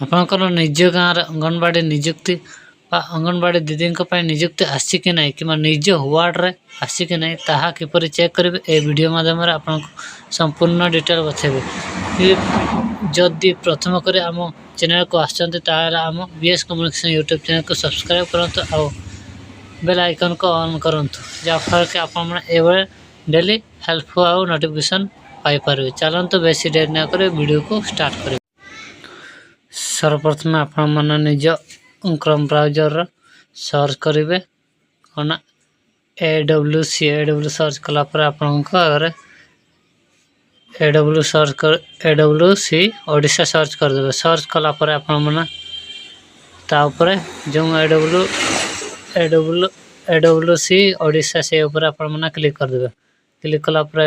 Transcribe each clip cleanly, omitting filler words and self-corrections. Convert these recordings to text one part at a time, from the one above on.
ଆପଣଙ୍କର ନିଜ ଗାଁରେ ଅଙ୍ଗନବାଡ଼ି ନିଯୁକ୍ତି ବା ଅଙ୍ଗନବାଡ଼ି ଦିଦିଙ୍କ ନିଯୁକ୍ତି ଆସିଛି କି ନାହିଁ କିମ୍ବା ନିଜ ୱାର୍ଡ଼ରେ ଆସିଛି କି ନାହିଁ ତାହା କିପରି ଚେକ୍ କରିବେ ଏ ଭିଡ଼ିଓ ମାଧ୍ୟମରେ ଆପଣଙ୍କୁ ସମ୍ପୂର୍ଣ୍ଣ ଡିଟେଲ୍ ବତାଇବେ। ଯଦି ପ୍ରଥମ କରି ଆମ ଚ୍ୟାନେଲକୁ ଆସିଛନ୍ତି ତାହେଲେ ଆମ ବିଏସ୍ କମ୍ୟୁନିକେସନ୍ ୟୁଟ୍ୟୁବ୍ ଚ୍ୟାନେଲକୁ ସବସ୍କ୍ରାଇବ୍ କରନ୍ତୁ ଆଉ ବେଲ୍ ଆଇକନ୍କୁ ଅନ୍ କରନ୍ତୁ, ଯାହାଫଳରେ କି ଆପଣମାନେ ଏଭଳି ଡେଲି ହେଲ୍ପଫୁଲ୍ ଆଉ ନୋଟିଫିକେସନ୍ ପାଇପାରିବେ। ଚାଲନ୍ତୁ ବେଶୀ ଡେରି ନ କରି ଭିଡ଼ିଓକୁ ଷ୍ଟାର୍ଟ କରିବେ। ସର୍ବପ୍ରଥମେ ଆପଣମାନେ ନିଜ କ୍ରୋମ୍ ବ୍ରାଉଜର୍ର ସର୍ଚ୍ଚ କରିବେ କ'ଣ AWC ସର୍ଚ୍ଚ କଲା ପରେ ଆପଣଙ୍କ ଆଗରେ AWC ଓଡ଼ିଶା ସର୍ଚ୍ଚ କରିଦେବେ। ସର୍ଚ୍ଚ କଲା ପରେ ଆପଣମାନେ ତା ଉପରେ ଯେଉଁ AWC ଓଡ଼ିଶା ସେ ଉପରେ ଆପଣମାନେ କ୍ଲିକ୍ କରିଦେବେ। କ୍ଲିକ୍ କଲା ପରେ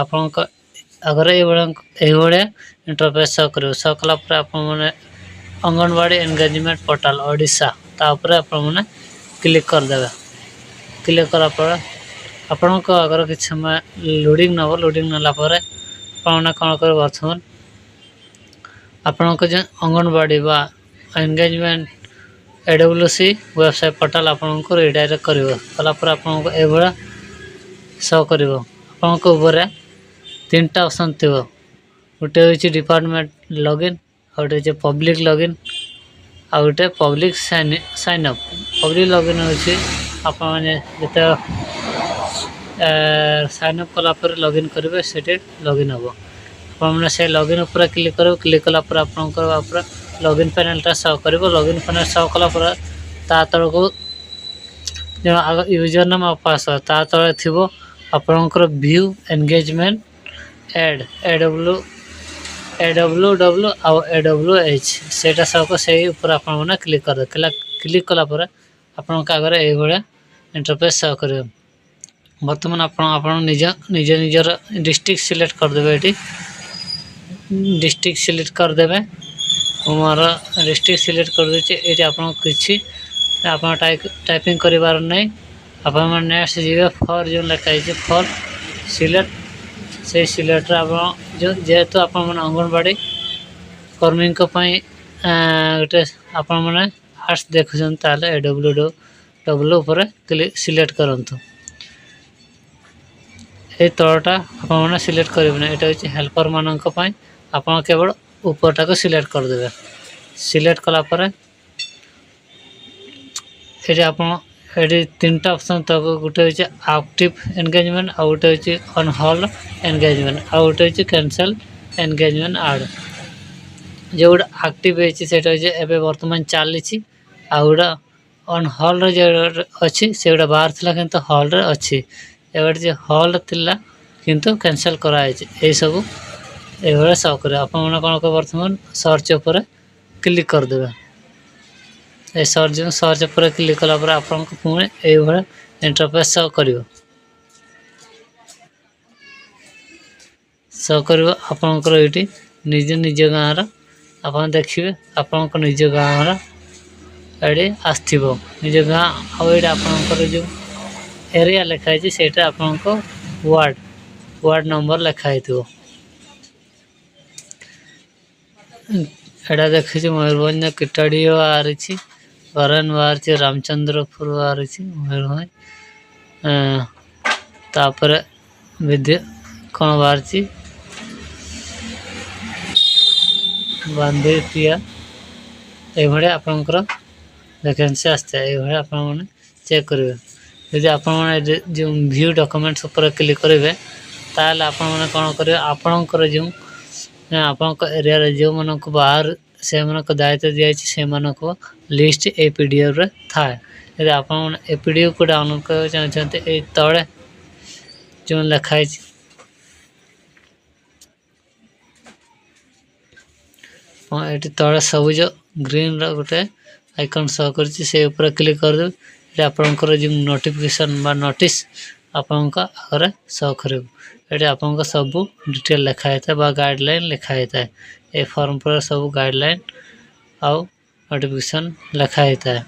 ଆପଣଙ୍କ ଆଗରେ ଏଇଭଳିଆ ଇଣ୍ଟରଫେସ୍ ଶୋ କରିବ। ଶୋ କଲା ପରେ ଆପଣମାନେ ଅଙ୍ଗନବାଡ଼ି ଏନଗେଜମେଣ୍ଟ ପୋର୍ଟାଲ ଓଡ଼ିଶା ତା ଉପରେ ଆପଣମାନେ କ୍ଲିକ୍ କରିଦେବେ। କ୍ଲିକ୍ କଲା ପରେ ଆପଣଙ୍କ ଆଗରେ କିଛି ସମୟ ଲୋଡ଼ିଂ ନେବ। ଲୋଡ଼ିଂ ନେଲା ପରେ ଆପଣମାନେ କ'ଣ କରିବେ, ବର୍ତ୍ତମାନ ଆପଣଙ୍କ ଯେଉଁ ଅଙ୍ଗନବାଡ଼ି ବା ଏନଗେଜମେଣ୍ଟ AWC ୱେବସାଇଟ୍ ପୋର୍ଟାଲ ଆପଣଙ୍କୁ ରିଡାଇରେକ୍ଟ କରିବ। କଲା ପରେ ଆପଣଙ୍କୁ ଏଭଳିଆ ଶୋ କରିବ। ଆପଣଙ୍କ ଉପରେ ତିନିଟା ଅପସନ୍ ଥିବ। ଗୋଟେ ହେଉଛି ଡିପାର୍ଟମେଣ୍ଟ ଲଗ୍ଇନ୍, ଆଉ ଗୋଟେ ହେଉଛି ପବ୍ଲିକ୍ ଲଗ୍ଇନ୍, ଆଉ ଗୋଟେ public sign up. Public login ହେଉଛି ଆପଣମାନେ ଯେତେବେଳେ ସାଇନ୍ ଅପ୍ କଲା ପରେ ଲଗ୍ଇନ୍ କରିବେ ସେଠି ଲଗ୍ଇନ୍ ହେବ। ଆପଣମାନେ ସେ ଲଗ୍ଇନ୍ ଉପରେ କ୍ଲିକ୍ କରିବେ। କ୍ଲିକ୍ କଲା ପରେ ଆପଣଙ୍କର ଉପରେ ଲଗ୍ଇନ୍ ପ୍ୟାନେଲ୍ଟା ଶୋ କରିବ। ଲଗ୍ଇନ୍ ପ୍ୟାନେଲ୍ ଶୋ କଲା ପରେ ତା ତଳକୁ ଯେଉଁ ୟୁଜର୍ ନେମ୍ ଆଉ ପାସୱାର୍ଡ଼ ତା ତଳେ ଥିବ ଆପଣଙ୍କର ଭ୍ୟୁ ଏନଗେଜମେଣ୍ଟ AWW ଆଉ AWH ସେଇଟା ସହ ସେଇ ଉପରେ ଆପଣମାନେ କ୍ଲିକ୍ କରିଦେବେ। କ୍ଲିକ୍ କଲା ପରେ ଆପଣଙ୍କ ଆଗରେ ଏଇଭଳିଆ ଇଣ୍ଟରଫେସ୍ ଶୋ କରିବ। ବର୍ତ୍ତମାନ ଆପଣ ନିଜର ଡିଷ୍ଟ୍ରିକ୍ଟ ସିଲେକ୍ଟ କରିଦେବେ। ଏଠି ଡିଷ୍ଟ୍ରିକ୍ଟ ସିଲେକ୍ଟ କରିଦେବେ। ମୁଁ ମୋର ଡିଷ୍ଟ୍ରିକ୍ଟ ସିଲେକ୍ଟ କରିଦେଉଛି। ଏଇଠି ଆପଣଙ୍କୁ କିଛି ଆପଣ ଟାଇପିଂ କରିବାର ନାହିଁ। ଆପଣମାନେ ନେକ୍ସଟ ଯିବେ ଫର୍ ଯେଉଁ ଲେଖା ହେଇଛି ଫର୍ ସିଲେକ୍ଟ, ସେଇ ସିଲେକ୍ଟରେ ଆପଣ ଯେହେତୁ ଆପଣମାନେ ଅଙ୍ଗନବାଡ଼ି କର୍ମୀଙ୍କ ପାଇଁ ଗୋଟେ ଆପଣମାନେ ଆର୍ଟ୍ସ ଦେଖୁଛନ୍ତି ତାହେଲେ AWW ଉପରେ ସିଲେକ୍ଟ କରନ୍ତୁ। ଏଇ ତଳଟା ଆପଣମାନେ ସିଲେକ୍ଟ କରିବେନି, ଏଇଟା ହେଉଛି ହେଲ୍ପରମାନଙ୍କ ପାଇଁ। ଆପଣ କେବଳ ଉପରଟାକୁ ସିଲେକ୍ଟ କରିଦେବେ। ସିଲେକ୍ଟ କଲା ପରେ ଏଠି ତିନିଟା ଅପସନ୍ ଥିବ। ଗୋଟେ ହେଉଛି ଆକ୍ଟିଭ୍ ଏନଗେଜମେଣ୍ଟ, ଆଉ ଗୋଟେ ହେଉଛି ଅନ୍ ହୋଲ୍ଡ ଏନଗେଜମେଣ୍ଟ, ଆଉ ଗୋଟେ ହେଉଛି କ୍ୟାନସେଲ୍ ଏନଗେଜମେଣ୍ଟ ଆଡ୍। ଯେଉଁଟା ଆକ୍ଟିଭ୍ ହେଇଛି ସେଇଟା ହେଉଛି ଏବେ ବର୍ତ୍ତମାନ ଚାଲିଛି, ଆଉ ଗୋଟେ ଅନ୍ ହୋଲ୍ଡରେ ଯେଉଁ ଅଛି ସେଗୁଡ଼ା ବାହାର ଥିଲା କିନ୍ତୁ ହୋଲ୍ଡରେ ଅଛି। ଏବେ ଯେ ହୋଲ୍ଡ ଥିଲା କିନ୍ତୁ କ୍ୟାନସେଲ୍ କରାଯାଇଛି। ଏଇସବୁ ଏଇଭଳିଆ ଶୋ କରିବ। ଆପଣମାନେ କ'ଣ କରିବେ, ବର୍ତ୍ତମାନ ସର୍ଚ୍ଚ ଉପରେ କ୍ଲିକ୍ କରିଦେବେ। ଏ ସର୍ଚ୍ଚ ଉପରେ କ୍ଲିକ୍ କଲା ପରେ ଆପଣଙ୍କୁ ପୁଣି ଏଇଭଳିଆ ଇଣ୍ଟରଫେସ୍ ଶୋ କରିବ। ଆପଣଙ୍କର ଏଇଠି ନିଜ ଗାଁର ଆପଣ ଦେଖିବେ ଆପଣଙ୍କ ନିଜ ଗାଁର ଏଠି ଆସିଥିବ ନିଜ ଗାଁ। ଆଉ ଏଇଟା ଆପଣଙ୍କର ଯେଉଁ ଏରିଆ ଲେଖା ହେଇଛି ସେଇଟା ଆପଣଙ୍କ ୱାର୍ଡ଼ ନମ୍ବର ଲେଖା ହେଇଥିବ। ଏଇଟା ଦେଖିଛି ମୟୂରଭଞ୍ଜ କିଟାଡ଼ି ବାହାରିଛି, ବରାନ ବାହାରିଛି, ରାମଚନ୍ଦ୍ରପୁର ବାହାରିଛି ମୟୂରଭଞ୍ଜ। ତାପରେ କ'ଣ ବାହାରିଛି ବାନ୍ଦିଟିଆ। ଏଇଭଳିଆ ଆପଣଙ୍କର ଭ୍ୟାକେନ୍ସି ଆସିଥାଏ। ଏଇଭଳିଆ ଆପଣମାନେ ଚେକ୍ କରିବେ। ଯଦି ଆପଣମାନେ ଯେଉଁ ଭ୍ୟୁ ଡକ୍ୟୁମେଣ୍ଟସ୍ ଉପରେ କ୍ଲିକ୍ କରିବେ ତାହେଲେ ଆପଣମାନେ କ'ଣ କରିବେ, ଆପଣଙ୍କର ଆପଣଙ୍କ ଏରିଆରେ ଯେଉଁମାନଙ୍କୁ ବାହାର ସେମାନଙ୍କ ଦାୟିତ୍ୱ ଦିଆଯାଇଛି ସେମାନଙ୍କ ଲିଷ୍ଟ এই PDFରେ ଥାଏ। ଯଦି ଆପଣମାନେ ଏ PDFକୁ ଡାଉନଲୋଡ଼ କରିବାକୁ ଚାହୁଁଛନ୍ତି, ଏଇ ତଳେ ଯେଉଁ ଲେଖା ହେଇଛି ଏଠି ତଳେ ସବୁଜ ଗ୍ରୀନର ଗୋଟେ ଆଇକନ୍ ଶୋ କରିଛି, ସେ ଉପରେ କ୍ଲିକ୍ କରିଦେବେ। ଏଠି ଆପଣଙ୍କର ଯେଉଁ ନୋଟିଫିକେସନ୍ ବା ନୋଟିସ୍ ଆପଣଙ୍କ ଆଗରେ ଶୋ କରିବ। ଏଠି ଆପଣଙ୍କ ସବୁ ଡିଟେଲ୍ ଲେଖା ହେଇଥାଏ ବା ଗାଇଡ଼ଲାଇନ୍ ଲେଖା ହେଇଥାଏ। ଏ ଫର୍ମ ପରେ ସବୁ ଗାଇଡ଼ଲାଇନ୍ ଆଉ ନୋଟିଫିକେସନ୍ ଲେଖା ହେଇଥାଏ।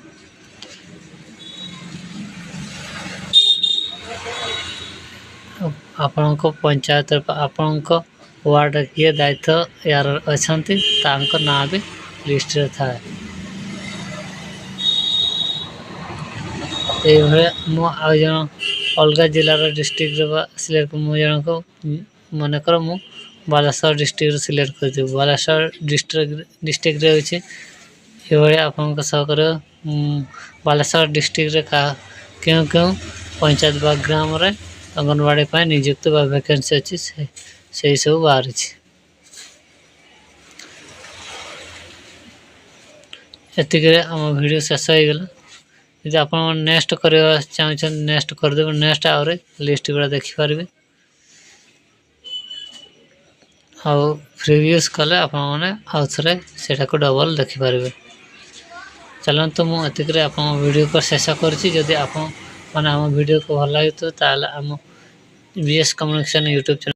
ଆପଣଙ୍କ ପଞ୍ଚାୟତ ଆପଣଙ୍କ ୱାର୍ଡ଼ରେ କିଏ ଦାୟିତ୍ୱ ୟାର ଅଛନ୍ତି ତାଙ୍କ ନାଁ ବି लिस्ट रे थाए ये मु आ जन अलग जिलार डिस्ट्रिक्ट सिलेक्ट मु जन को मनकर मु बालेश्वर डिस्ट्रिक्ट सिलेक्ट कर बालेश्वर डिस्ट्रिक्ट रे होछि ये आपन सहकर बालेश्वर डिस्ट्रिक्ट रे क्यों क्यों पंचायत बा ग्राम रे अंगनवाड़ी पर नियुक्त बा वैकेंसी अच्छी से सब बाहर एतिक आम वीडियो शेष हो गला यदि आप नेक्स्ट करवा चाहते नेक्स्ट करदेव नेक्स्ट आउे लिस्ट गुड़ा देखिपारे आउ प्रिव्यूज कले आपने सेटा को डबल देखिपारे चलते मुझे आप वीडियो को शेष करी आप वीडियो को भल लगे तो आम बीएस कम्युनिकेशन यूट्यूब चैनल